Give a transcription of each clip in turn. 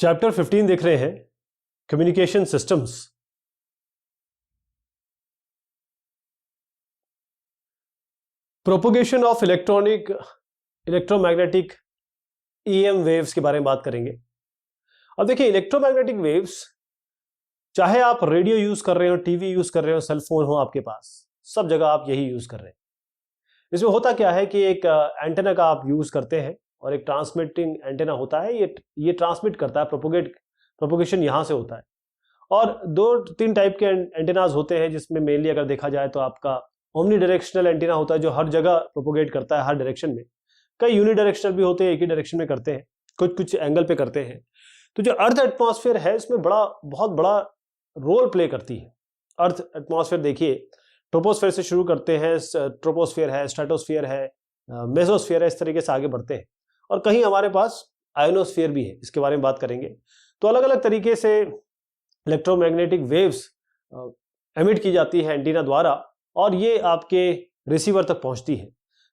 Chapter 15 देख रहे हैं, communication systems. Propagation of electromagnetic EM waves के बारे में बात करेंगे। अब देखिए, इलेक्ट्रोमैग्नेटिक वेव्स, चाहे आप रेडियो यूज कर रहे हो, टीवी यूज कर रहे हो, सेल फोन हो आपके पास, सब जगह आप यही यूज कर रहे हैं। इसमें होता क्या है कि एक एंटेना का आप यूज करते हैं और एक ट्रांसमिटिंग एंटेना होता है, ये ट्रांसमिट करता है, प्रोपोगेशन यहां से होता है। और दो तीन टाइप के एंटेनाज होते हैं, जिसमें मेनली अगर देखा जाए तो आपका ओमनी डायरेक्शनल एंटीना होता है, जो हर जगह प्रोपोगेट करता है, हर डायरेक्शन में। कई यूनिडायरेक्शनल भी होते हैं, एक ही डायरेक्शन में करते हैं, कुछ एंगल पे करते हैं। तो जो अर्थ एटमॉस्फेयर है, इसमें बहुत बड़ा रोल प्ले करती है। अर्थ एटमॉस्फेयर देखिए, ट्रोपोस्फेयर से शुरू करते हैं, ट्रोपोस्फेयर है, स्ट्रेटोस्फेयर है, मेसोस्फेयर है, इस तरीके से आगे बढ़ते हैं। और कहीं हमारे पास आयोनोस्फेयर भी है, इसके बारे में बात करेंगे। तो अलग अलग तरीके से इलेक्ट्रोमैग्नेटिक वेव्स एमिट की जाती है एंटीना द्वारा, और ये आपके रिसीवर तक पहुंचती है।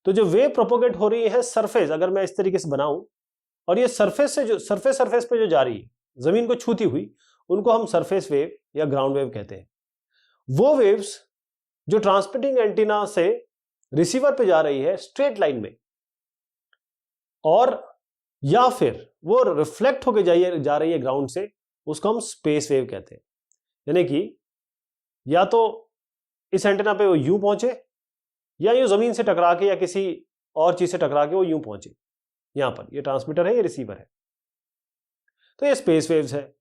तो जो वेव प्रोपोगेट हो रही है सरफेस, अगर मैं इस तरीके से बनाऊं, और ये सरफेस पे जो जा रही है, जमीन को छूती हुई, उनको हम सरफेस वेव या ग्राउंड वेव कहते हैं। वो वेव्स जो ट्रांसमिटिंग एंटीना से रिसीवर पे जा रही है स्ट्रेट लाइन में, और या फिर वो रिफ्लेक्ट होके जा रही है ग्राउंड से, उसको हम स्पेस वेव कहते हैं। यानी कि या तो इस एंटेना पे वो यूं पहुंचे, या यूं जमीन से टकरा के या किसी और चीज से टकरा के वो यूं पहुंचे। यहां पर ये ट्रांसमीटर है, ये रिसीवर है। तो ये स्पेस वेव्स है।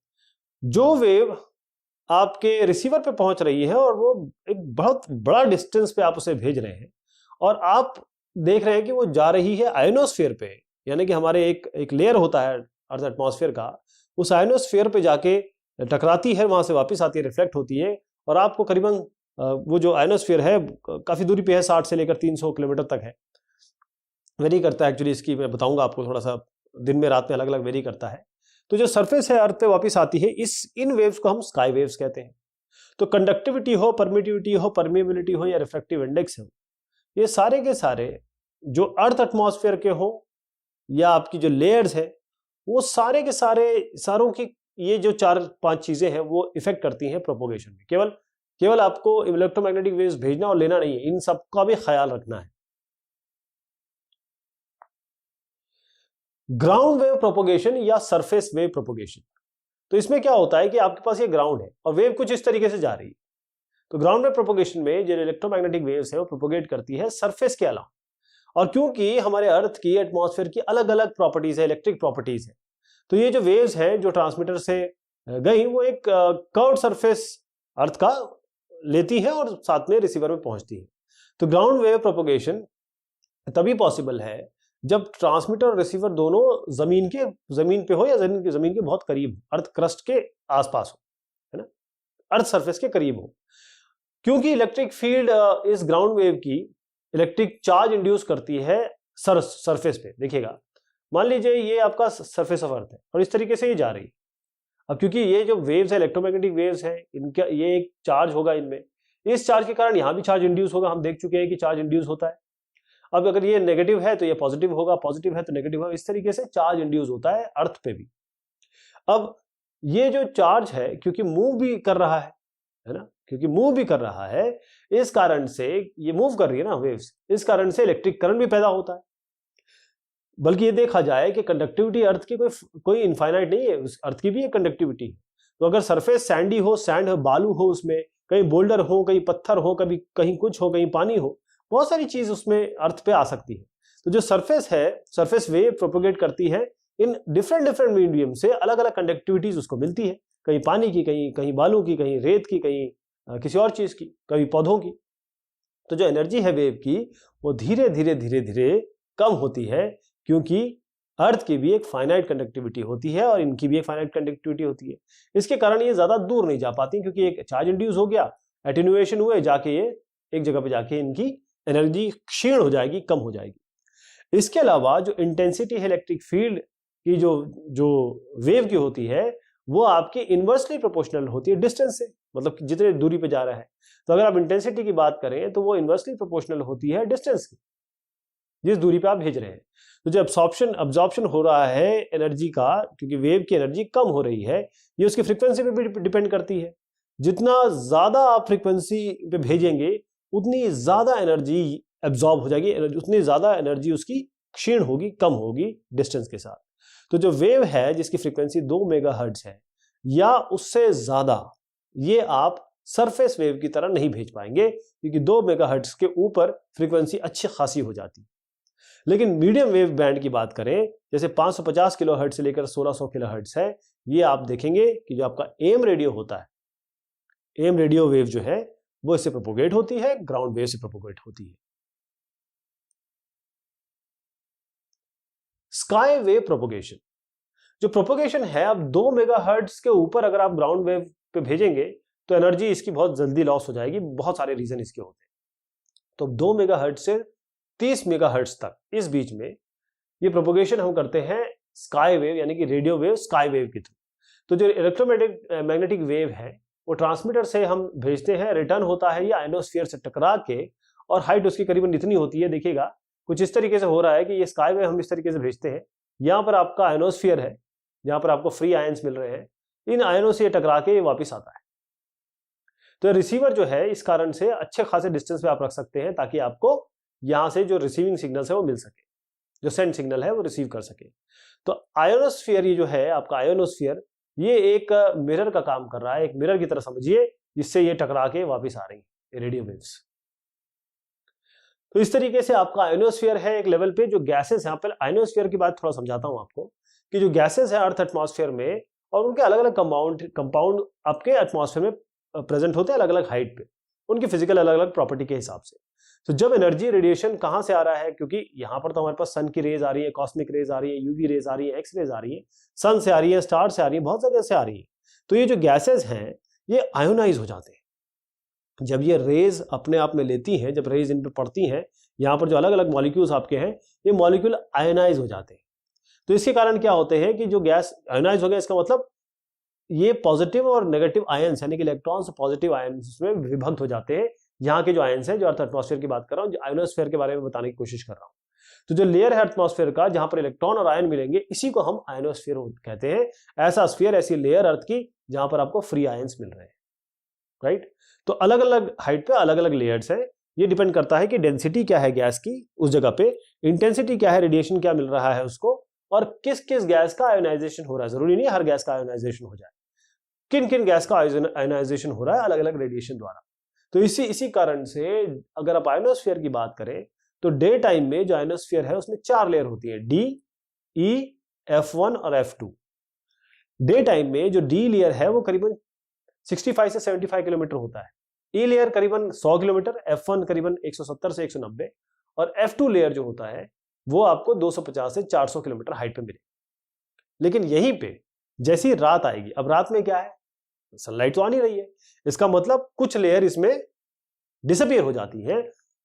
जो वेव आपके रिसीवर पे पहुंच रही है और वो एक बहुत बड़ा डिस्टेंस पे आप उसे भेज रहे हैं, और आप देख रहे हैं कि वो जा रही है आयोनोस्फेयर पे, यानी कि हमारे एक लेयर होता है अर्थ एटमॉस्फेयर का, उस आयोनोस्फेयर पे जाके टकराती है, वहां से वापस आती है, रिफ्लेक्ट होती है, और आपको करीबन वो जो आयोनोस्फेयर है काफी दूरी पे है, 60 से लेकर 300 किलोमीटर तक है। वेरी करता है एक्चुअली, इसकी मैं बताऊंगा आपको, थोड़ा सा दिन में रात में अलग अलग वेरी करता है। तो जो सरफेस है अर्थ पे वापस आती है, इन वेव्स को हम स्काई वेव्स कहते हैं। तो कंडक्टिविटी हो, परमिटिविटी हो, परमिएबिलिटी हो, या रिफ्रैक्टिव इंडेक्स हो, ये सारे के सारे जो अर्थ एटमॉस्फेयर के हो या आपकी जो लेयर्स है, वो सारे के सारों की ये जो 4-5 चीजें हैं वो इफेक्ट करती हैं प्रोपोगेशन में। केवल आपको इलेक्ट्रोमैग्नेटिक वेव्स भेजना और लेना नहीं है, इन सब का भी ख्याल रखना है। ग्राउंड वेव प्रोपोगेशन या सरफेस वेव प्रोपोगेशन। तो इसमें क्या होता है कि आपके पास ये ग्राउंड है और वेव कुछ इस तरीके से जा रही है। तो ग्राउंड वेव प्रोपोगेशन में जो इलेक्ट्रोमैग्नेटिक वेव्स है वो प्रोपोगेट करती है सरफेस के अलावा। और क्योंकि हमारे अर्थ की एटमॉस्फेयर की अलग अलग प्रॉपर्टीज है, इलेक्ट्रिक प्रॉपर्टीज है, तो ये जो वेव्स हैं जो ट्रांसमीटर से गई, वो एक कर्व्ड सरफेस अर्थ का लेती है और साथ में रिसीवर में पहुंचती है। तो ग्राउंड वेव प्रोपोगेशन तभी पॉसिबल है जब ट्रांसमीटर और रिसीवर दोनों जमीन पे हो, या जमीन के बहुत करीब हो, अर्थ क्रस्ट के आसपास हो, है ना, अर्थ सरफेस के करीब हो। क्योंकि इलेक्ट्रिक फील्ड इस ग्राउंड वेव की इलेक्ट्रिक चार्ज इंड्यूस करती है सरफेस पे। देखिएगा, मान लीजिए ये आपका सरफेस ऑफ अर्थ है और इस तरीके से ये जा रही है। अब क्योंकि ये जो वेव्स है, इलेक्ट्रोमैग्नेटिक वेव्स है, इनका ये एक चार्ज होगा इनमें, इस चार्ज के कारण यहां भी चार्ज इंड्यूस होगा। हम देख चुके हैं कि चार्ज इंड्यूस होता है। अब अगर ये नेगेटिव है तो ये पॉजिटिव होगा, पॉजिटिव है तो नेगेटिव होगा, इस तरीके से चार्ज इंड्यूस होता है अर्थ पे भी। अब ये जो चार्ज है, क्योंकि मूव भी कर रहा है ना, क्योंकि मूव भी कर रहा है, इस कारण से ये मूव कर रही है ना वेव्स, इस कारण से इलेक्ट्रिक करंट भी पैदा होता है। बल्कि ये देखा जाए कि कंडक्टिविटी अर्थ की कोई इनफाइनाइट नहीं है, उस अर्थ की भी एक कंडक्टिविटी है। तो अगर सरफेस सैंडी हो, सैंड हो, बालू हो, उसमें कहीं बोल्डर हो, कहीं पत्थर हो, कभी कहीं कुछ हो, कहीं पानी हो, बहुत सारी चीज उसमें अर्थ पे आ सकती है। तो जो सरफेस है, सरफेस वेव प्रोपोगेट करती है इन डिफरेंट मीडियम से, अलग अलग कंडक्टिविटीज उसको मिलती है, कहीं पानी की, कहीं बालू की, कहीं रेत की, कहीं किसी और चीज की, कभी पौधों की। तो जो एनर्जी है वेव की, वो धीरे धीरे कम होती है, क्योंकि अर्थ की भी एक फाइनाइट कंडक्टिविटी होती है और इनकी भी एक फाइनाइट कंडक्टिविटी होती है। इसके कारण ये ज्यादा दूर नहीं जा पाती, क्योंकि एक चार्ज इंड्यूस हो गया, एटेन्युएशन हुए, जाके ये एक जगह पे जाके इनकी एनर्जी क्षीण हो जाएगी, कम हो जाएगी। इसके अलावा जो इंटेंसिटी है इलेक्ट्रिक फील्ड की, जो वेव की होती है, वो आपकी इनवर्सली प्रोपोर्शनल होती है डिस्टेंस से, मतलब जितने दूरी पे जा रहा है। तो अगर आप इंटेंसिटी की बात करें तो वो इनवर्सली प्रोपोर्शनल होती है डिस्टेंस की। जिस दूरी पे आप भेज रहे हैं। तो जो अब्जॉर्प्शन हो रहा है एनर्जी का, क्योंकि वेव की एनर्जी कम हो रही है, ये उसकी फ्रीक्वेंसी पे भी डिपेंड करती है। जितना ज्यादा आप फ्रीक्वेंसी पे भेजेंगे उतनी ज्यादा एनर्जी एब्जॉर्ब हो जाएगी, उतनी ज्यादा एनर्जी उसकी क्षीण होगी, कम होगी डिस्टेंस के साथ। तो जो वेव है जिसकी फ्रीक्वेंसी 2 मेगाहर्ट्ज है या उससे ज्यादा, ये आप सरफेस वेव की तरह नहीं भेज पाएंगे, क्योंकि 2 मेगाहर्ट्ज के ऊपर फ्रीक्वेंसी अच्छी खासी हो जाती। लेकिन मीडियम वेव बैंड की बात करें, जैसे 550 किलोहर्ट्ज से लेकर 1600 किलोहर्ट्ज है, ये आप देखेंगे कि जो आपका एम रेडियो होता है, एम रेडियो वेव जो है वो इससे प्रोपोगेट होती है, ग्राउंड वेव से प्रोपोगेट होती है। स्काई वेव प्रोपोगेशन, जो प्रोपोगेशन है, अब 2 मेगाहर्ट्ज के ऊपर अगर आप ग्राउंड वेव पे भेजेंगे तो एनर्जी इसकी बहुत जल्दी लॉस हो जाएगी। बहुत सारे रीजन इसके होते हैं। तो 2 मेगाहर्ट्ज से 30 मेगाहर्ट्ज तक इस बीच में ये प्रोपोगेशन हम करते हैं स्काई वेव, यानी कि रेडियो वेव स्काई वेव के थ्रू। तो जो इलेक्ट्रोमैग्नेटिक वेव है वो ट्रांसमीटर से हम भेजते हैं, रिटर्न होता है ये आयनोस्फीयर से टकरा के, और हाइट उसकी करीबन इतनी होती है, देखिएगा कुछ इस तरीके से हो रहा है कि ये स्काई वेव हम इस तरीके से भेजते हैं, यहाँ पर आपका आयनोस्फीयर है, जहां पर आपको फ्री आयंस मिल रहे हैं, इन आयनों से टकरा के ये वापस आता है। तो रिसीवर जो है इस कारण से अच्छे खासे डिस्टेंस पे आप रख सकते हैं, ताकि आपको यहां से जो रिसीविंग सिग्नल है वो मिल सके, जो सेंड सिग्नल है वो रिसीव कर सके। तो आयोनोस्फीयर, ये जो है आपका आयोनोस्फीयर, ये एक मिरर का काम कर रहा है, एक मिरर की तरह समझिए, जिससे ये टकरा के वापस आ रही है रेडियो वेव्स। तो इस तरीके से आपका आयोनोस्फीयर है एक लेवल पे। जो गैसेस है, पहले आयोनोस्फीयर की बात थोड़ा समझाता हूं आपको, कि जो गैसेस है अर्थ एटमॉस्फेयर में, और उनके अलग अलग कंपाउंड आपके एटमॉस्फेयर में प्रेजेंट होते हैं अलग अलग हाइट पे, उनकी फिजिकल अलग अलग प्रॉपर्टी के हिसाब से। तो जब एनर्जी रेडिएशन कहां से आ रहा है, क्योंकि यहां पर तो हमारे पास सन की रेज आ रही है, कॉस्मिक रेज आ रही है, यूवी रेज आ रही है, एक्स रेज आ रही है, सन से आ रही है, स्टार से आ रही है, बहुत जगह से आ रही है। तो ये जो गैसेस हैं ये आयोनाइज हो जाते हैं जब ये रेज अपने आप में लेती हैं, जब रेज इन पर पड़ती हैं, यहाँ पर जो अलग अलग मॉलिक्यूल्स आपके हैं, ये मॉलिक्यूल आयोनाइज हो जाते हैं। तो इसके कारण क्या होते हैं कि जो गैस आयोनाइज हो गया, इसका मतलब ये पॉजिटिव और नेगेटिव आयंस, यानी कि इलेक्ट्रॉन्स पॉजिटिव आयंस में विभक्त हो जाते हैं। यहाँ के जो आयंस हैं, जो अर्थ एटमॉस्फेयर की बात कर रहा हूँ, जो आयोनोस्फेयर के बारे में बताने की कोशिश कर रहा हूँ, तो जो लेयर है एटमॉस्फेयर का, जहां पर इलेक्ट्रॉन और आयन मिलेंगे, इसी को हम आयोनोस्फेयर कहते हैं। ऐसा स्फीयर, ऐसी लेयर अर्थ की, जहां पर आपको फ्री आयंस मिल रहे हैं, राइट। तो अलग अलग हाइट पे अलग अलग लेयर्स है। ये डिपेंड करता है कि डेंसिटी क्या है गैस की उस जगह पे, इंटेंसिटी क्या है, रेडिएशन क्या मिल रहा है उसको, और किस किस गैस का आयोनाइजेशन हो रहा है। जरूरी नहीं हर गैस का आयोनाइजेशन हो जाए, किन किन गैस का आयोनाइजेशन हो रहा है अलग अलग रेडिएशन द्वारा। तो इसी कारण से अगर आप आयोनोस्फीयर की बात करें, तो डे टाइम में जो आयोनोस्फीयर है उसमें 4 लेयर होती है, डी, ई, F1 और F2। डे टाइम में जो डी लेयर है वो करीबन 65 से 75 किलोमीटर होता है, ई लेयर करीबन 100 किलोमीटर, F1 करीबन 170 से 190, और F2 लेयर जो होता है वो आपको 250 से 400 किलोमीटर हाइट पे मिलेगा। लेकिन यहीं पे जैसी रात आएगी, अब रात में क्या है, सनलाइट तो आ नहीं रही है, इसका मतलब कुछ लेयर इसमें डिसअपीयर हो जाती है,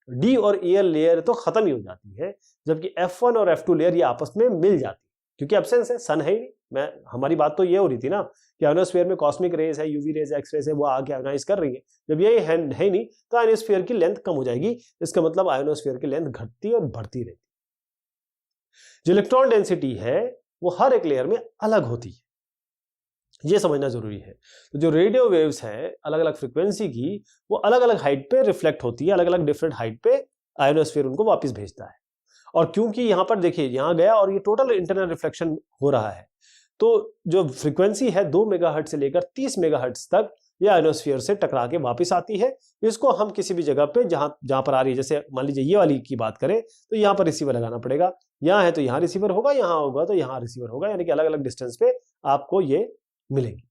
डी और ई लेयर तो खत्म ही हो जाती है, जबकि F1 और F2 लेयर ये आपस में मिल जाती है, क्योंकि एब्सेंस है, सन है ही नहीं। हमारी बात तो ये हो रही थी ना कि आयोनोस्फीयर में कॉस्मिक रेज है, यूवी रेज, एक्स रेज है, वो आके आयोनाइज कर रही है। जब ये है ही नहीं, तो आयोनोस्फीयर की लेंथ कम हो जाएगी। इसका मतलब आयोनोस्फीयर की लेंथ घटती और बढ़ती रहती। जो इलेक्ट्रॉन डेंसिटी है वो हर एक लेयर में अलग होती है, ये समझना जरूरी है। तो जो रेडियो वेव्स है अलग अलग फ्रीक्वेंसी की, वो अलग अलग हाइट पे रिफ्लेक्ट होती है, अलग अलग डिफरेंट हाइट पे आयोनोस्फीयर उनको वापस भेजता है। और क्योंकि यहां पर देखिए, यहां गया और ये टोटल इंटरनल रिफ्लेक्शन हो रहा है, तो जो फ्रीक्वेंसी है 2 मेगाहर्ट्ज से लेकर 30 मेगाहर्ट्ज तक ये आयोनोस्फीयर से टकरा के वापस आती है। इसको हम किसी भी जगह पे जहां पर आ रही है, जैसे मान लीजिए ये वाली की बात करें, तो यहाँ पर रिसीवर लगाना पड़ेगा, यहाँ है तो यहाँ रिसीवर होगा, यहाँ होगा तो यहाँ रिसीवर होगा, यानी कि अलग अलग डिस्टेंस पे आपको ये मिलेगी।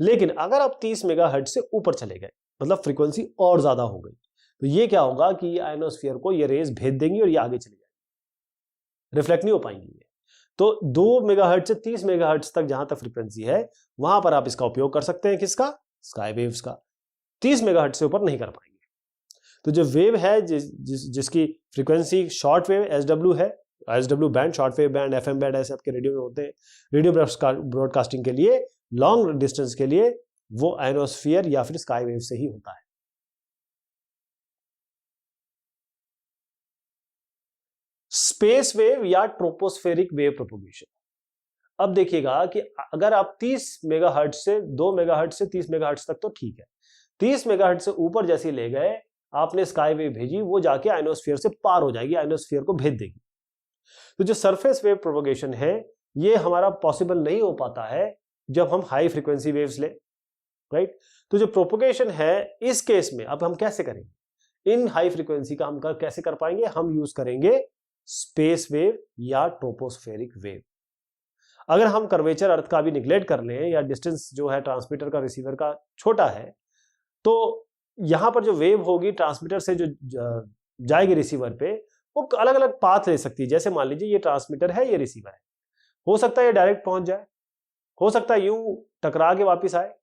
लेकिन अगर आप 30 मेगाहर्ट्ज से ऊपर चले गए, मतलब फ्रीक्वेंसी और ज्यादा हो गई, तो ये क्या होगा कि आयोनोस्फीयर को ये रेज भेज देंगी और ये आगे चली जाएगी, रिफ्लेक्ट नहीं हो पाएंगी ये। तो 2 मेगाहर्ट्ज से 30 मेगाहर्ट्ज तक जहां तक फ्रीक्वेंसी है, वहां पर आप इसका उपयोग कर सकते हैं, किसका, स्काई वेव्स का। 30 मेगाहर्ट्ज से ऊपर नहीं कर पाएंगे। तो जो वेव है जिसकी फ्रीक्वेंसी शॉर्ट वेव SW है, SW band, short wave band, FM band, ऐसे आपके रेडियो में होते हैं। रेडियो ब्रॉडकास्टिंग के लिए, लॉन्ग डिस्टेंस के लिए, वो आयोनोस्फीयर या फिर स्काई वेव से ही होता है। स्पेस वेव या ट्रोपोस्फेरिक वेव प्रोपोगेशन। अब देखिएगा कि अगर आप 30 मेगाहर्ट्ज से 2 मेगाहर्ट्ज से 30 मेगाहर्ट्ज तक तो ठीक है, 30 मेगाहर्ट्ज से ऊपर जैसे ले गए, आपने स्काई वेव भेजी, वो जाके आयनोस्फीयर से पार हो जाएगी, आयनोस्फीयर को भेज देगी। तो जो सरफेस वेव प्रोपोगेशन है ये हमारा पॉसिबल नहीं हो पाता है जब हम हाई फ्रीक्वेंसी वेव्स ले, राइट। तो जो प्रोपोगेशन है इस केस में अब हम कैसे करेंगे, इन हाई फ्रीक्वेंसी का हम कैसे कर पाएंगे, हम यूज करेंगे स्पेस वेव या ट्रोपोस्फेरिक वेव। अगर हम कर्वेचर अर्थ का भी निग्लेक्ट कर लें या डिस्टेंस जो है ट्रांसमीटर का रिसीवर का छोटा है, तो यहां पर जो वेव होगी ट्रांसमीटर से जो जाएगी रिसीवर पे, वो अलग अलग पाथ ले सकती है। जैसे मान लीजिए ये ट्रांसमीटर है, ये रिसीवर है, हो सकता है ये डायरेक्ट पहुंच जाए, हो सकता है यूं टकरा के वापस आए,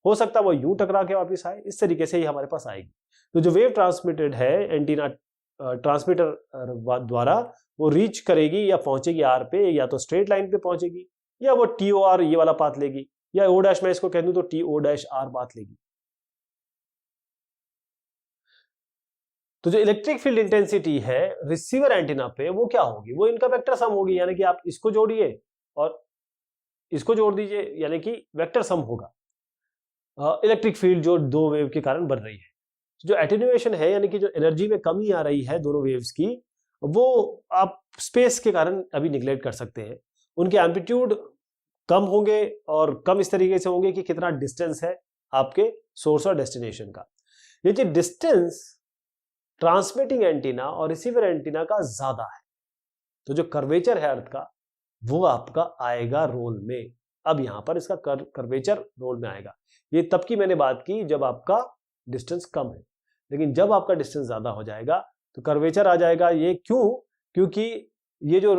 हो सकता है वो यूं टकरा के वापस आए, इस तरीके से ही हमारे पास आएगी। तो जो वेव ट्रांसमिटेड है एंटीना ट्रांसमीटर द्वारा, वो रीच करेगी या पहुंचेगी आर पे, या तो स्ट्रेट लाइन पे पहुंचेगी, या वो टी ओ आर ये वाला पाथ लेगी, या ओ डैश मैं इसको कह दूं तो T O dash R path लेगी। तो जो इलेक्ट्रिक फील्ड इंटेंसिटी है रिसीवर एंटीना पे वो क्या होगी, वो इनका वेक्टर सम होगी, यानी कि आप इसको जोड़िए और इसको जोड़ दीजिए, यानी कि वेक्टर सम होगा इलेक्ट्रिक फील्ड जो दो वेव के कारण बन रही है। जो एटेन्यूएशन है यानी कि जो एनर्जी में कमी आ रही है दोनों वेव्स की, वो आप स्पेस के कारण अभी निग्लेक्ट कर सकते हैं। उनके एम्पलीट्यूड कम होंगे और कम इस तरीके से होंगे कि कितना डिस्टेंस है आपके सोर्स और डेस्टिनेशन का। ये जो डिस्टेंस ट्रांसमिटिंग एंटीना और रिसीवर एंटीना का ज्यादा है, तो जो कर्वेचर है अर्थ का वो आपका आएगा रोल में। अब यहां पर इसका कर्वेचर रोल में आएगा। ये तब की मैंने बात की जब आपका डिस्टेंस कम है, लेकिन जब आपका डिस्टेंस ज्यादा हो जाएगा तो कर्वेचर आ जाएगा। ये क्यों? क्योंकि ये जो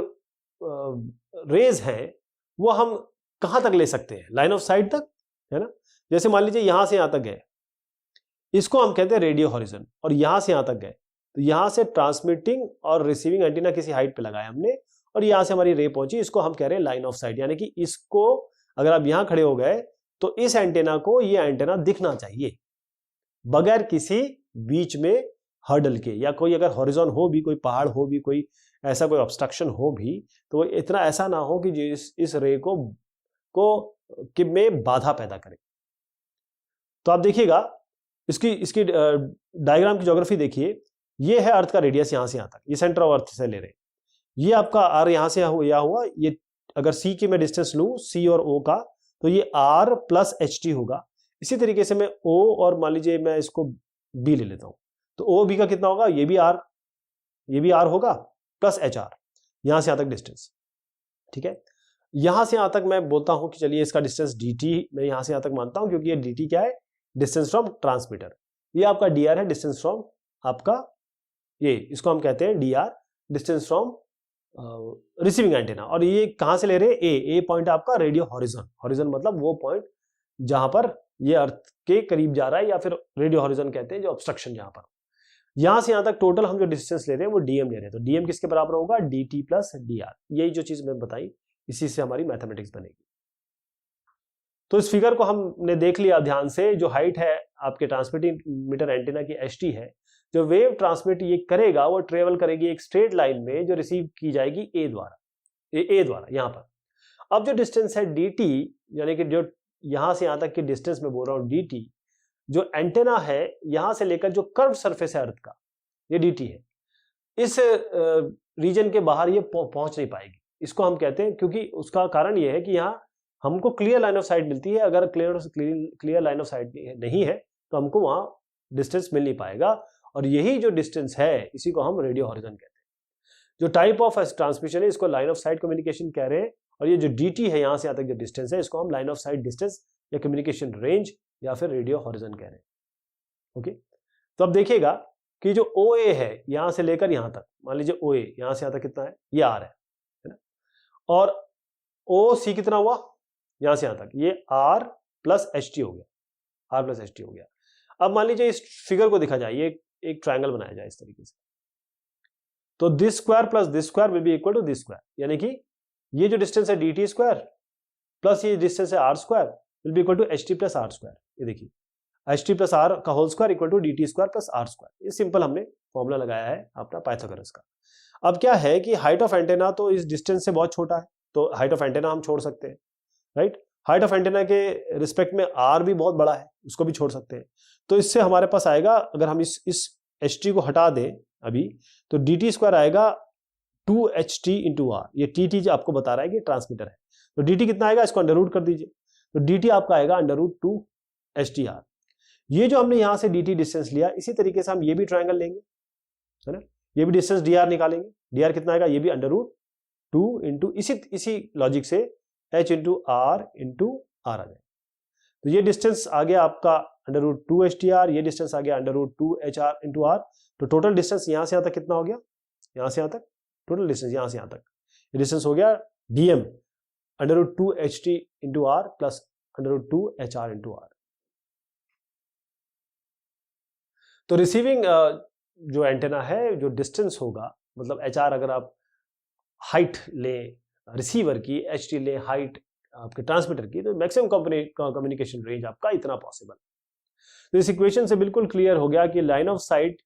रेज हैं वो हम कहां तक ले सकते हैं, लाइन ऑफ साइट तक, है ना। जैसे मान लीजिए यहां से यहां तक गए, इसको हम कहते हैं रेडियो हॉरिजन, और यहां से यहां तक गए, तो यहां से ट्रांसमिटिंग और रिसीविंग एंटीना किसी हाइट पे लगाया हमने, और यहां से हमारी रे पहुंची, इसको हम कह रहे हैं लाइन ऑफ साइट। यानी कि इसको अगर आप यहां खड़े हो गए तो इस एंटीना को ये एंटीना दिखना चाहिए बगैर किसी बीच में हर्डल के, या कोई अगर हॉरिजॉन हो भी, कोई पहाड़ हो भी, कोई ऐसा कोई ऑब्स्ट्रक्शन हो भी, तो वो इतना ऐसा ना हो कि जो इस रे को में बाधा पैदा करे। तो आप देखिएगा इसकी डायग्राम की ज्योग्राफी देखिए, ये है अर्थ का रेडियस यहां से यहां तक, ये सेंटर ऑफ अर्थ से ले रहे, ये आपका आर यहां से हुआ, ये अगर सी की मैं डिस्टेंस लूं, सी और ओ का, तो ये आर प्लस एच टी होगा। इसी तरीके से मैं ओ और मान लीजिए मैं इसको बी ले लेता हूं, तो ओ बी का कितना होगा, ये भी आर होगा प्लस एच आर, यहां से यहां तक डिस्टेंस, ठीक है। यहां से यहां तक मैं बोलता हूं कि चलिए इसका डिस्टेंस डी टी मैं यहां से यहां तक मानता हूं, क्योंकि ये डी टी क्या है, डिस्टेंस फ्रॉम ट्रांसमीटर। ये आपका डी आर है, डिस्टेंस फ्रॉम आपका, ये इसको हम कहते हैं D R, distance from receiving antenna. और ये कहां से ले रहे हैं, ए पॉइंट आपका रेडियो हॉरिजन, हॉरिजन मतलब वो पॉइंट जहां पर ये अर्थ के करीब जा रहा है, या फिर रेडियो हॉरिजन कहते हैं जो ऑब्स्ट्रक्शन जहां पर। यहां से यहां तक टोटल हम जो डिस्टेंस ले रहे हैं वो डीएम ले रहे हैं, तो डीएम किसके बराबर होगा, D T plus D R. यही जो चीज मैं बताई, इसी से हमारी मैथमेटिक्स बनेगी। तो इस फिगर को हमने देख लिया ध्यान से, जो हाइट है आपके ट्रांसमिटिंग मीटर एंटीना की एच टी है, जो वेव ट्रांसमिट ये करेगा वो ट्रेवल करेगी एक स्ट्रेट लाइन में जो रिसीव की जाएगी ए द्वारा यहां पर। अब जो डिस्टेंस है डी टी, यानी कि जो यहां से यहां तक की डिस्टेंस में बोल रहा हूं डी टी, जो एंटेना है यहां से लेकर जो कर्व सरफेस है अर्थ का, ये डी टी है। इस रीजन के बाहर ये पहुंच नहीं पाएगी, इसको हम कहते हैं, क्योंकि उसका कारण ये है कि यहाँ हमको क्लियर लाइन ऑफ साइट मिलती है। अगर क्लियर लाइन ऑफ साइट नहीं है तो हमको वहां डिस्टेंस मिल नहीं पाएगा, और यही जो डिस्टेंस है इसी को हम रेडियो हॉरिजन कहते हैं। जो टाइप ऑफ ट्रांसमिशन है इसको लाइन ऑफ साइट कम्युनिकेशन कह रहे हैं, और ये जो dt है यहां से यहां तक जो डिस्टेंस है इसको हम लाइन ऑफ साइट डिस्टेंस या कम्युनिकेशन रेंज या फिर रेडियो हॉरिजन कह रहे हैं। ओके, तो अब देखिएगा कि जो OA है यहां से लेकर यहां तक, मान लीजिए OA यहां से यहां तक कितना है, ये R है ना, और OC कितना हुआ यहां से यहां तक, ये R प्लस एच टी हो गया। अब मान लीजिए इस फिगर को देखा जाए, ये एक ट्रायंगल बनाया जाए इस तरीके से, तो this square plus this square will be equal to this square, यानी कि ये जो डिस्टेंस है dt स्क्वायर प्लस ये डिस्टेंस है r square will be equal to ht plus R square. ये देखिए ht प्लस आर का whole square equal to dt square plus R square. ये सिंपल हमने फॉर्मूला लगाया है अपना पाइथागोरस का। अब क्या है कि हाइट ऑफ एंटेना तो इस डिस्टेंस से बहुत छोटा है, तो हाइट ऑफ एंटेना हम छोड़ सकते हैं, राइट। हाइट ऑफ एंटेना के रिस्पेक्ट में आर भी बहुत बड़ा है, उसको भी छोड़ सकते हैं। तो इससे हमारे पास आएगा, अगर हम इस एच टी को हटा दें अभी, तो डी टी स्क्वायर आएगा 2ht इंटू आर। ये टी टी आपको बता रहा है कि ट्रांसमीटर है, तो डी टी कितना आएगा, इसको अंडर रूट कर दीजिए, तो डी टी आपका आएगा अंडर रूट 2ht आर। ये जो हमने यहां से डी टी डिस्टेंस लिया, इसी तरीके से हम ये भी ट्रायंगल लेंगे, है ना, ये भी डिस्टेंस डी आर निकालेंगे, डी आर कितना आएगा, ये भी अंडर रूट 2 इंटू इसी लॉजिक से h इंटू आर आ जाए। तो ये डिस्टेंस आ गया आपका अंडर रूट 2ht, ये डिस्टेंस आ गया under root 2h into R. तो टोटल डिस्टेंस यहां से यहां तक कितना हो गया, यहां से यहां तक टोटल डिस्टेंस यहां से यहां तक ये डिस्टेंस हो गया dm under root 2ht into R plus under root 2hr into R. तो रिसीविंग जो एंटेना है, जो डिस्टेंस होगा, मतलब HR अगर आप हाइट लें रिसीवर की, HT लें हाइट आपके ट्रांसमीटर की, तो मैक्सिमम कम्युनिकेशन रेंज आपका इतना पॉसिबल। तो इस इक्वेशन से बिल्कुल क्लियर हो गया कि लाइन ऑफ साइट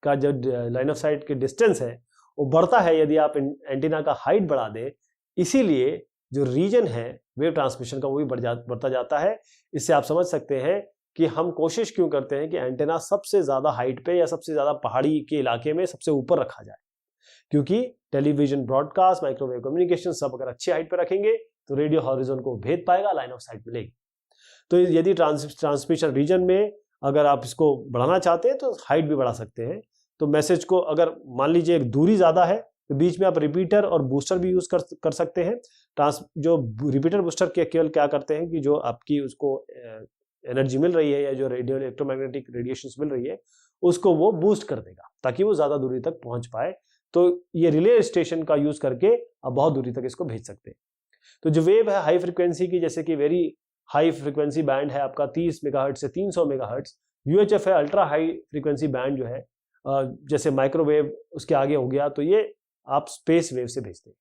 का जो लाइन ऑफ साइट के डिस्टेंस है वो बढ़ता है यदि आप एंटीना का हाइट बढ़ा दें, इसीलिए जो रीजन है वेव ट्रांसमिशन का वो भी बढ़ता जाता है। इससे आप समझ सकते हैं कि हम कोशिश क्यों करते हैं कि एंटेना सबसे ज्यादा हाइट पे या सबसे ज्यादा पहाड़ी के इलाके में सबसे ऊपर रखा जाए, क्योंकि टेलीविजन ब्रॉडकास्ट, माइक्रोवेव कम्युनिकेशन सब अगर अच्छी हाइट पे रखेंगे तो रेडियो हॉरिजॉन को भेद पाएगा, लाइन ऑफ साइट मिलेगी। तो यदि ट्रांसमिशन रीजन में अगर आप इसको बढ़ाना चाहते हैं तो हाइट भी बढ़ा सकते हैं। तो मैसेज को अगर मान लीजिए एक दूरी ज्यादा है तो बीच में आप रिपीटर और बूस्टर भी यूज कर सकते हैं। जो रिपीटर बूस्टर के केवल क्या करते हैं कि जो आपकी उसको एनर्जी मिल रही है या जो रेडियो इलेक्ट्रोमैग्नेटिक रेडिएशंस मिल रही है उसको वो बूस्ट कर देगा ताकि वो ज्यादा दूरी तक पहुंच पाए। तो ये रिले स्टेशन का यूज करके आप बहुत दूरी तक इसको भेज सकते हैं। तो जो वेव है हाई फ्रीक्वेंसी की, जैसे कि वेरी हाई फ्रीक्वेंसी बैंड है आपका 30 मेगाहर्ट्ज से 300 मेगाहर्ट्ज, यूएचएफ है अल्ट्रा हाई फ्रीक्वेंसी बैंड जो है, जैसे माइक्रोवेव उसके आगे हो गया, तो ये आप स्पेस वेव से भेजते हैं।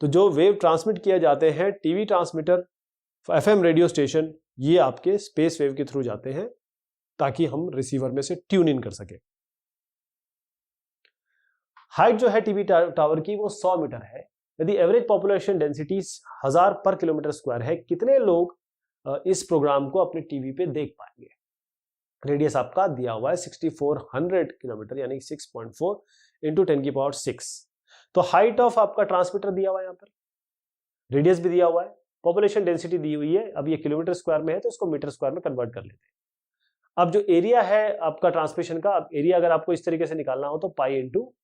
तो जो वेव ट्रांसमिट किया जाते हैं TV transmitter, FM radio station, ये आपके स्पेस वेव के थ्रू जाते हैं ताकि हम रिसीवर में से ट्यून इन कर सके। हाइट जो है टीवी टावर की वो 100 मीटर है। यदि एवरेज पॉपुलेशन डेंसिटी 1000 पर किलोमीटर स्क्वायर है, कितने लोग इस प्रोग्राम को अपने टीवी पे देख पाएंगे? रेडियस आपका दिया हुआ है 6400 किलोमीटर यानी 6.4 इंटू 10 की पावर 6। तो हाइट ऑफ आपका ट्रांसमीटर दिया हुआ है, यहाँ पर रेडियस भी दिया हुआ है, पॉपुलेशन डेंसिटी दी हुई है। अब ये किलोमीटर स्क्वायर में है तो इसको मीटर स्क्वायर में कन्वर्ट कर लेते हैं। अब जो एरिया है आपका ट्रांसमिशन का, एरिया अगर आपको इस तरीके से निकालना हो तो पाई इंटू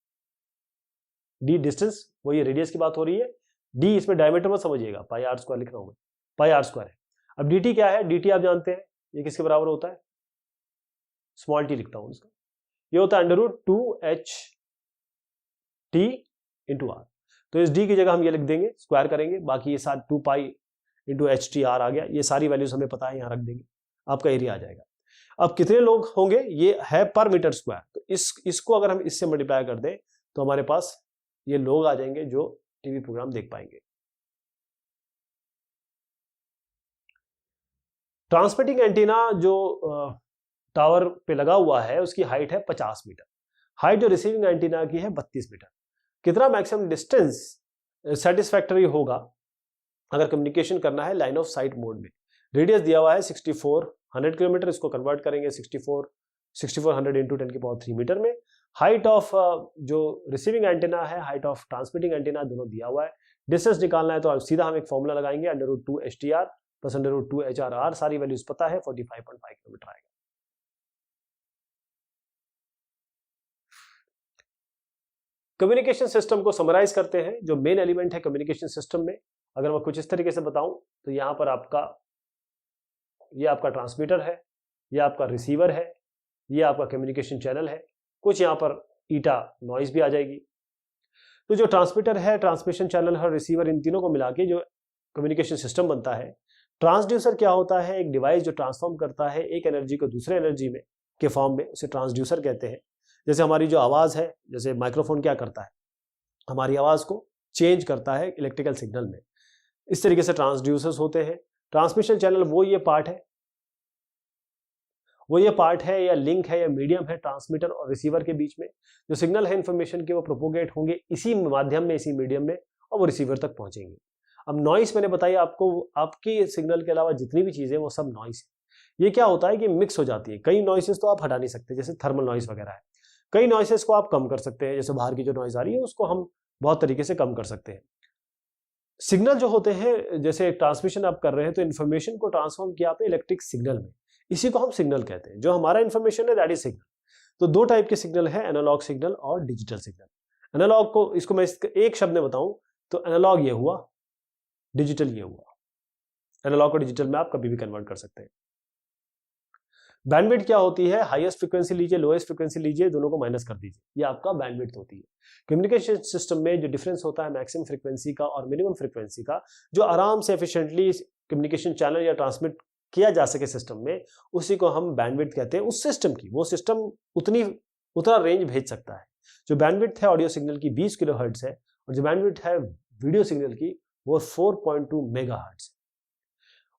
डी, डिस्टेंस वो ये रेडियस की बात हो रही है, डी इसमें डायमीटर मत समझिएगा, पाई आर स्क्वायर लिख रहा हूं मैं, पाई आर स्क्वायर है। अब डी क्या है, डी आप जानते हैं ये किसके बराबर होता है, स्मॉल टी लिखता हूं इसका, ये होता है under root 2ht into R. तो इस डी की जगह हम ये लिख देंगे, स्क्वायर करेंगे, बाकी ये साथ 2 पाई इंटू ht आर आ गया, ये सारी वैल्यूज हमें पता है, यहां रख देंगे, आपका एरिया आ जाएगा। अब कितने लोग होंगे, ये है पर मीटर स्क्वायर, तो इसको अगर हम इससे मल्टीप्लाई कर दें तो हमारे पास ये लोग आ जाएंगे जो टीवी प्रोग्राम देख पाएंगे। ट्रांसमिटिंग एंटीना जो टावर पे लगा हुआ है उसकी हाइट है 50 मीटर, हाइट जो रिसीविंग एंटीना की है 32 मीटर। कितना मैक्सिमम डिस्टेंस सेटिस्फैक्टरी होगा अगर कम्युनिकेशन करना है लाइन ऑफ साइट मोड में? रेडियस दिया हुआ है 6400 किलोमीटर, इसको कन्वर्ट करेंगे 6400 इंटू 10 की पावर 3 मीटर में। हाइट ऑफ जो रिसीविंग एंटीना है, हाइट ऑफ ट्रांसमिटिंग एंटीना, दोनों दिया हुआ है। डिस्टेंस निकालना है तो सीधा हम एक फॉर्मूला लगाएंगे, under root 2htr plus under root 2hrr, सारी वैल्यूज पता है, 45.5 किलोमीटर आएगा। कम्युनिकेशन सिस्टम को समराइज करते हैं। जो मेन एलिमेंट है कम्युनिकेशन सिस्टम में, अगर मैं कुछ इस तरीके से बताऊं तो यहां पर ये आपका ट्रांसमीटर है, ये आपका रिसीवर है, ये आपका कम्युनिकेशन चैनल है, कुछ यहाँ पर ईटा नॉइज भी आ जाएगी। तो जो ट्रांसमीटर है, ट्रांसमिशन चैनल है, रिसीवर, इन तीनों को मिला के जो कम्युनिकेशन सिस्टम बनता है। ट्रांसड्यूसर क्या होता है, एक डिवाइस जो ट्रांसफॉर्म करता है एक एनर्जी को दूसरे एनर्जी में के फॉर्म में, उसे ट्रांसड्यूसर कहते हैं। जैसे हमारी जो आवाज है, जैसे माइक्रोफोन क्या करता है, हमारी आवाज को चेंज करता है इलेक्ट्रिकल सिग्नल में, इस तरीके से ट्रांसड्यूसर्स होते हैं। ट्रांसमिशन चैनल वो ये पार्ट है, वो ये पार्ट है या लिंक है या मीडियम है ट्रांसमीटर और रिसीवर के बीच में। जो सिग्नल है इन्फॉर्मेशन के वो प्रोपोगेट होंगे इसी माध्यम में, इसी मीडियम में, और वो रिसीवर तक पहुंचेंगे। अब नॉइस मैंने बताया आपको, आपकी सिग्नल के अलावा जितनी भी चीजें वो सब नॉइस है। ये क्या होता है कि मिक्स हो जाती है। कई नॉइसेस तो आप हटा नहीं सकते, जैसे थर्मल नॉइस वगैरह है। कई नॉइसेस को आप कम कर सकते हैं, जैसे बाहर की जो नॉइस आ रही है उसको हम बहुत तरीके से कम कर सकते हैं। सिग्नल जो होते हैं, जैसे ट्रांसमिशन आप कर रहे हैं तो इन्फॉर्मेशन को ट्रांसफॉर्म किया आपने इलेक्ट्रिक सिग्नल में, इसी को हम सिग्नल कहते हैं। जो हमारा इन्फॉर्मेशन है दैट इज सिग्नल। तो दो टाइप के सिग्नल है, एनालॉग सिग्नल और डिजिटल सिग्नल। एनालॉग को, इसको मैं एक शब्द में बताऊं तो एनालॉग ये हुआ, डिजिटल ये हुआ। एनालॉग को डिजिटल में आप कभी भी कन्वर्ट कर सकते हैं। बैंडविड्थ क्या होती है, हाईएस्ट फ्रीक्वेंसी लीजिए, लोएस्ट फ्रीक्वेंसी लीजिए, दोनों को माइनस कर दीजिए, ये आपका बैंडविड्थ होती है। कम्युनिकेशन सिस्टम में जो डिफरेंस होता है मैक्सिमम फ्रीक्वेंसी का और मिनिमम फ्रीक्वेंसी का, जो आराम से एफिशिएंटली कम्युनिकेशन चैनल या ट्रांसमिट किया जा सके सिस्टम में, उसी को हम बैंडविड्थ कहते हैं। उस सिस्टम की, वो सिस्टम उतना रेंज भेज सकता है। जो बैंडविड्थ है ऑडियो सिग्नल की 20 किलोहर्ट्ज है, और जो बैंडविड्थ है वीडियो सिग्नल की वो 4.2 मेगाहर्ट्ज है।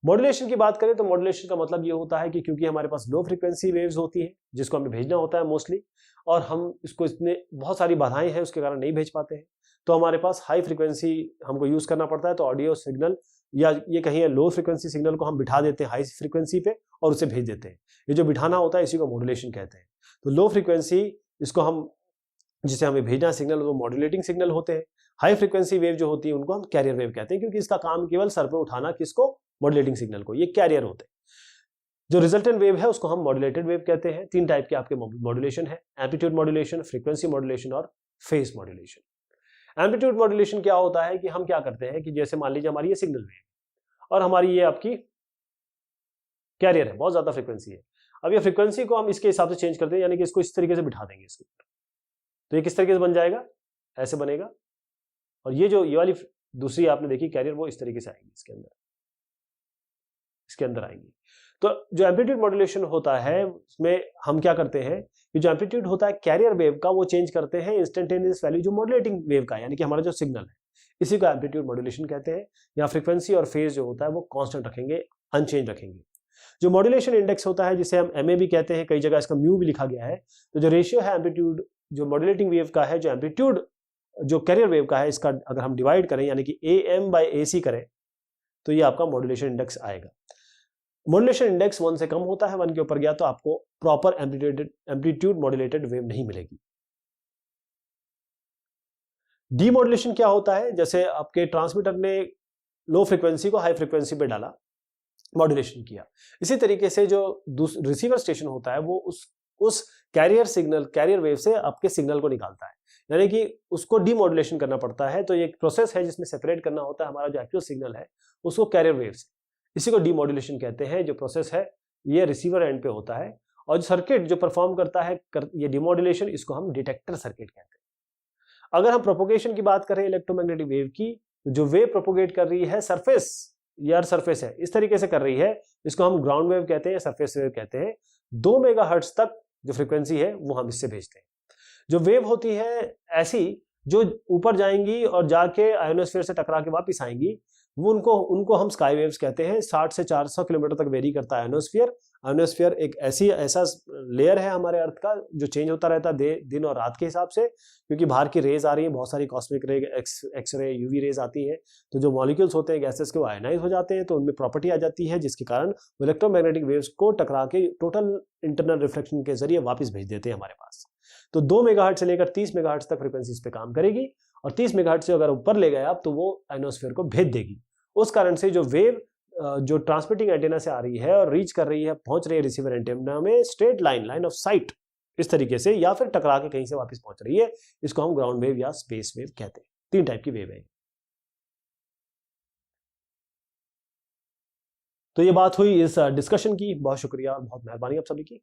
मॉड्यूलेशन की बात करें तो मॉड्यूलेशन का मतलब ये होता है कि क्योंकि हमारे पास लो फ्रीक्वेंसी वेव्स होती है जिसको हमें भेजना होता है मोस्टली, और हम इसको इतने बहुत सारी बाधाएं हैं उसके कारण नहीं भेज पाते हैं, तो हमारे पास हाई फ्रीक्वेंसी हमको यूज करना पड़ता है। तो ऑडियो सिग्नल या ये कहीं लो फ्रीक्वेंसी सिग्नल को हम बिठा देते हैं हाई फ्रीक्वेंसी पे और उसे भेज देते हैं। ये जो बिठाना होता है इसी को मॉड्यूलेशन कहते हैं। तो लो फ्रीक्वेंसी इसको हम, जिसे हमें भेजना सिग्नल, वो मॉड्यूलेटिंग सिग्नल होते हैं। हाई फ्रीक्वेंसी वेव जो होती है उनको हम कैरियर वेव कहते हैं, क्योंकि इसका काम केवल सर पे उठाना, किसको, मॉड्यूलेटिंग सिग्नल को, ये कैरियर होते हैं। जो रिजल्टेंट वेव है उसको हम मॉड्यूलेटेड वेव कहते हैं। तीन टाइप के आपके मॉड्यूलेशन है, एम्पलीट्यूड मॉड्यूलेशन, फ्रीक्वेंसी मॉड्यूलेशन और फेज मॉड्यूलेशन। एम्पलीट्यूड मॉड्यूलेशन क्या होता है कि हम क्या करते हैं कि जैसे मान लीजिए हमारी ये सिग्नल वेव और हमारी ये आपकी कैरियर है, बहुत ज्यादा फ्रीक्वेंसी है। अब ये फ्रीक्वेंसी को हम इसके हिसाब से चेंज करते हैं, यानी कि इसको इस तरीके से बिठा देंगे इसके ऊपर, तो ये किस तरीके से बन जाएगा, ऐसे बनेगा। और ये जो ये वाली दूसरी आपने देखी कैरियर, वो इस तरीके से आएगी, इसके अंदर आएंगी। तो जो एम्पलीट्यूड मॉड्यूलेशन होता है उसमें हम क्या करते हैं कि जो एम्पलीट्यूड होता है कैरियर वेव का वो चेंज करते हैं इंस्टेंटेनियस वैल्यू जो मॉड्यूलेटिंग वेव का, यानी कि हमारा जो सिग्नल है, इसी को एम्पलीट्यूड मॉड्यूलेशन कहते हैं। यहाँ फ्रीक्वेंसी और फेज जो होता है वो कांस्टेंट रखेंगे, अनचेंज रखेंगे। जो मॉड्यूलेशन इंडेक्स होता है जिसे हम एमए भी कहते हैं, कई जगह इसका म्यू भी लिखा गया है। तो जो रेशियो है एम्पलीट्यूड जो मॉड्यूलेटिंग वेव का है, जो एम्पलीट्यूड जो कैरियर वेव का है, इसका अगर हम डिवाइड करें यानी कि AM/AC करें तो ये आपका मॉड्यूलेशन इंडेक्स आएगा। मॉड्यूलेशन इंडेक्स 1 से कम होता है, 1 के ऊपर गया तो आपको प्रॉपर एम्पलीट्यूड मॉड्यूलेटेड वेव नहीं मिलेगी। डीमॉड्यूलेशन क्या होता है, जैसे आपके ट्रांसमीटर ने लो फ्रीक्वेंसी को हाई फ्रीक्वेंसी पे डाला, मॉड्यूलेशन किया। इसी तरीके से जो रिसीवर स्टेशन होता है वो उस कैरियर सिग्नल, कैरियर वेव से आपके सिग्नल को निकालता है, यानी कि उसको डीमॉड्यूलेशन करना पड़ता है। तो ये एक प्रोसेस है जिसमें सेपरेट करना होता है हमारा जो एक्चुअल सिग्नल है उसको कैरियर वेव से, इसी को डीमॉड्यूलेशन कहते हैं। जो प्रोसेस है ये रिसीवर एंड पे होता है, और जो सर्किट जो परफॉर्म करता है ये डीमॉड्यूलेशन, इसको हम डिटेक्टर सर्किट कहते हैं। अगर हम प्रोपोगेशन की बात करें इलेक्ट्रोमैग्नेटिक वेव की, जो वेव प्रोपोगेट कर रही है सरफेस, यार सरफेस है इस तरीके से कर रही है, इसको हम ग्राउंड वेव कहते हैं, सरफेस वेव कहते हैं। 2 मेगाहर्ट्ज तक जो फ्रीक्वेंसी है वो हम इससे भेजते हैं। जो वेव होती है ऐसी जो ऊपर जाएंगी और जाके आयोनोस्फीयर से टकरा के वापस आएंगी, वो उनको हम स्काई वेव्स कहते हैं। 60 से 400 किलोमीटर तक वेरी करता है आयोनोस्फीयर। आयोनोस्फीयर एक ऐसा लेयर है हमारे अर्थ का जो चेंज होता रहता है दिन और रात के हिसाब से, क्योंकि बाहर की रेज आ रही है, बहुत सारी कॉस्मिक रे, एक्सरे, यूवी रेज आती हैं। तो जो मॉलिक्यूल्स होते हैं गैसेस के, वो आयनाइज हो जाते हैं, तो उनमें प्रॉपर्टी आ जाती है जिसके कारण इलेक्ट्रोमैग्नेटिक वेव्स को टकरा के टोटल इंटरनल रिफ्लेक्शन के जरिए वापस भेज देते हैं हमारे पास। तो 2 मेगाहर्ट्ज से लेकर 30 मेगाहर्ट्ज तक फ्रीक्वेंसीज पे काम करेगी, और 30 मेगाहर्ट्ज से अगर ऊपर ले गए आप तो वो आयोनोस्फीयर को भेज देगी। उस कारण से जो वेव जो ट्रांसमिटिंग एंटेना से आ रही है और रीच कर रही है, पहुंच रही है रिसीवर एंटेना में, स्ट्रेट लाइन ऑफ साइट इस तरीके से, या फिर टकरा के कहीं से वापस पहुंच रही है, इसको हम ग्राउंड वेव या स्पेस वेव कहते हैं। 3 टाइप की वेव है। तो ये बात हुई इस डिस्कशन की। बहुत शुक्रिया और बहुत मेहरबानी आप सभी की।